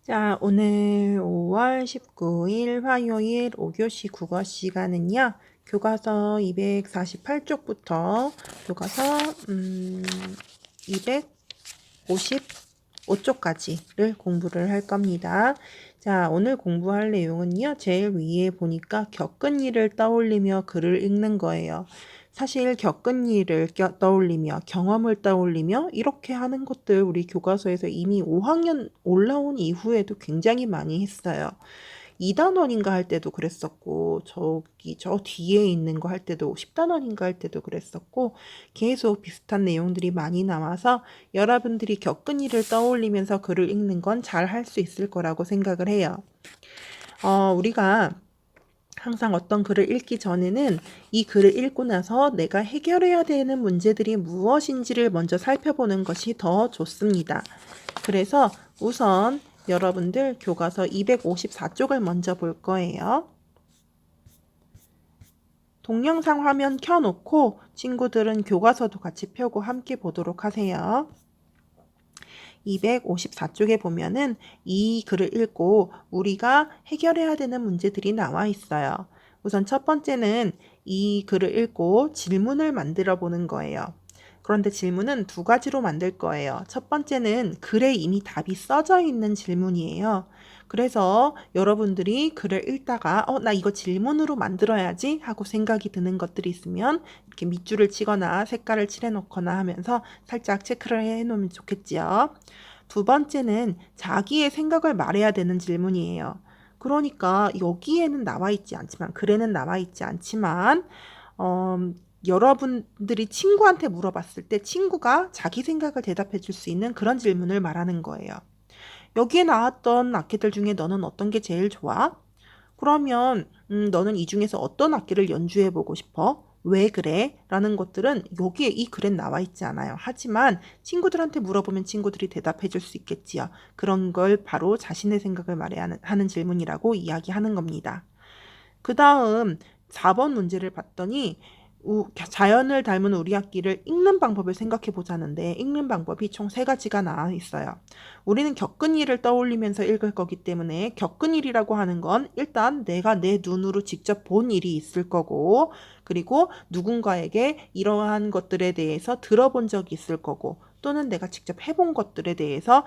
자, 오늘 5월 19일 화요일 5교시 국어 시간은요. 교과서 248쪽부터 교과서 255쪽까지를 공부를 할 겁니다. 자, 오늘 공부할 내용은요. 제일 위에 보니까 겪은 일을 떠올리며 글을 읽는 거예요. 사실 겪은 일을 떠올리며 경험을 떠올리며 이렇게 하는 것들 우리 교과서에서 이미 5학년 올라온 이후에도 굉장히 많이 했어요. 2단원인가 할 때도 그랬었고 저 뒤에 있는 거 할 때도 10단원인가 할 때도 그랬었고 계속 비슷한 내용들이 많이 나와서 여러분들이 겪은 일을 떠올리면서 글을 읽는 건 잘 할 수 있을 거라고 생각을 해요. 우리가 항상 어떤 글을 읽기 전에는 이 글을 읽고 나서 내가 해결해야 되는 문제들이 무엇인지를 먼저 살펴보는 것이 더 좋습니다. 그래서 우선 여러분들 교과서 254쪽을 먼저 볼 거예요. 동영상 화면 켜놓고 친구들은 교과서도 같이 펴고 함께 보도록 하세요. 254쪽에 보면은 이 글을 읽고 우리가 해결해야 되는 문제들이 나와 있어요. 우선 첫 번째는 이 글을 읽고 질문을 만들어 보는 거예요. 그런데 질문은 두 가지로 만들 거예요. 첫 번째는 글에 이미 답이 써져 있는 질문이에요. 그래서 여러분들이 글을 읽다가 나 이거 질문으로 만들어야지 하고 생각이 드는 것들이 있으면 이렇게 밑줄을 치거나 색깔을 칠해 놓거나 하면서 살짝 체크를 해 놓으면 좋겠지요. 두 번째는 자기의 생각을 말해야 되는 질문이에요. 그러니까 여기에는 나와 있지 않지만 글에는 나와 있지 않지만 여러분들이 친구한테 물어봤을 때 친구가 자기 생각을 대답해 줄 수 있는 그런 질문을 말하는 거예요. 여기에 나왔던 악기들 중에 너는 어떤 게 제일 좋아? 그러면 너는 이 중에서 어떤 악기를 연주해 보고 싶어? 왜 그래? 라는 것들은 여기에 이 글엔 나와 있지 않아요. 하지만 친구들한테 물어보면 친구들이 대답해 줄 수 있겠지요. 그런 걸 바로 자신의 생각을 말해야 하는 질문이라고 이야기하는 겁니다. 그 다음 4번 문제를 봤더니 자연을 닮은 우리 악기를 읽는 방법을 생각해 보자는데 읽는 방법이 총 3가지가 나와 있어요. 우리는 겪은 일을 떠올리면서 읽을 거기 때문에 겪은 일이라고 하는 건 일단 내가 내 눈으로 직접 본 일이 있을 거고 그리고 누군가에게 이러한 것들에 대해서 들어본 적이 있을 거고 또는 내가 직접 해본 것들에 대해서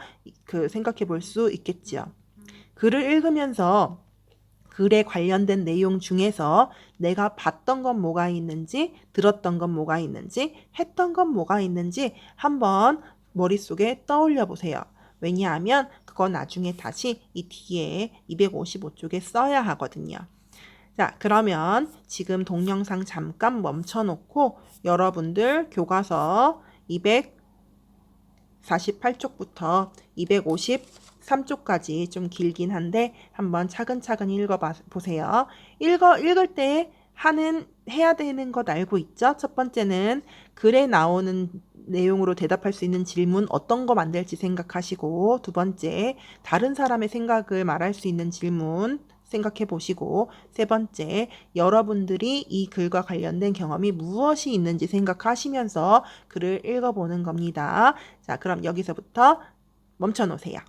생각해 볼 수 있겠지요. 글을 읽으면서 글에 관련된 내용 중에서 내가 봤던 건 뭐가 있는지, 들었던 건 뭐가 있는지, 했던 건 뭐가 있는지 한번 머릿속에 떠올려 보세요. 왜냐하면 그건 나중에 다시 이 뒤에 255쪽에 써야 하거든요. 자, 그러면 지금 동영상 잠깐 멈춰놓고 여러분들 교과서 248쪽부터 253쪽까지 좀 길긴 한데 한번 차근차근 읽어보세요. 읽을 때 해야 되는 것 알고 있죠? 첫 번째는 글에 나오는 내용으로 대답할 수 있는 질문 어떤 거 만들지 생각하시고 두 번째 다른 사람의 생각을 말할 수 있는 질문 생각해 보시고 세 번째 여러분들이 이 글과 관련된 경험이 무엇이 있는지 생각하시면서 글을 읽어보는 겁니다. 자, 그럼 여기서부터 멈춰 놓으세요.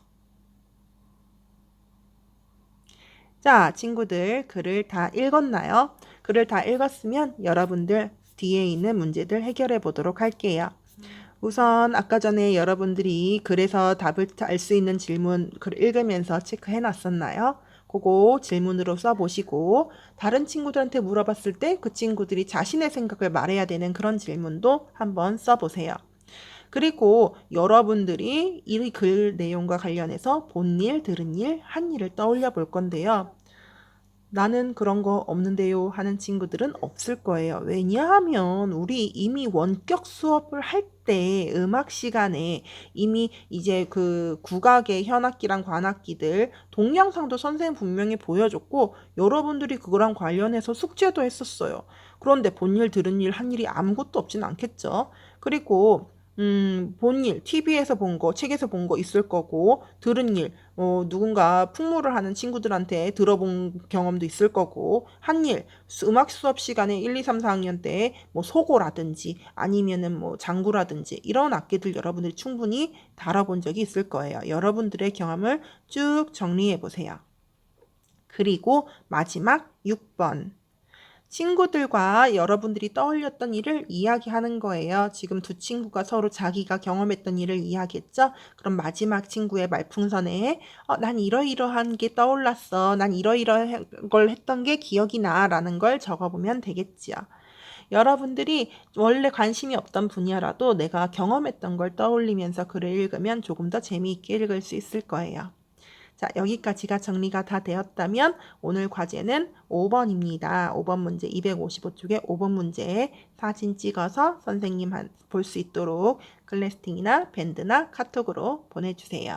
자, 친구들 글을 다 읽었나요? 글을 다 읽었으면 여러분들 뒤에 있는 문제들 해결해 보도록 할게요. 우선 아까 전에 여러분들이 글에서 답을 알 수 있는 질문 글을 읽으면서 체크해 놨었나요? 그거 질문으로 써보시고 다른 친구들한테 물어봤을 때 그 친구들이 자신의 생각을 말해야 되는 그런 질문도 한번 써보세요. 그리고 여러분들이 이 글 내용과 관련해서 본 일, 들은 일, 한 일을 떠올려 볼 건데요. 나는 그런 거 없는데요 하는 친구들은 없을 거예요. 왜냐하면 우리 이미 원격 수업을 할 때 음악 시간에 이미 이제 그 국악의 현악기랑 관악기들 동영상도 선생님 분명히 보여줬고 여러분들이 그거랑 관련해서 숙제도 했었어요. 그런데 본 일, 들은 일, 한 일이 아무것도 없진 않겠죠. 그리고 본 일, TV에서 본 거, 책에서 본 거 있을 거고, 들은 일, 누군가 풍물을 하는 친구들한테 들어본 경험도 있을 거고, 한 일, 음악 수업 시간에 1, 2, 3, 4학년 때 뭐 소고라든지 아니면은 뭐 장구라든지 이런 악기들 여러분들이 충분히 다뤄본 적이 있을 거예요. 여러분들의 경험을 쭉 정리해 보세요. 그리고 마지막 6번. 친구들과 여러분들이 떠올렸던 일을 이야기하는 거예요. 지금 두 친구가 서로 자기가 경험했던 일을 이야기했죠? 그럼 마지막 친구의 말풍선에 난 이러이러한 게 떠올랐어. 난 이러이러한 걸 했던 게 기억이 나. 라는 걸 적어보면 되겠지요. 여러분들이 원래 관심이 없던 분야라도 내가 경험했던 걸 떠올리면서 글을 읽으면 조금 더 재미있게 읽을 수 있을 거예요. 자, 여기까지가 정리가 다 되었다면 오늘 과제는 5번입니다. 5번 문제 255쪽에 5번 문제에 사진 찍어서 선생님 볼 수 있도록 클래스팅이나 밴드나 카톡으로 보내주세요.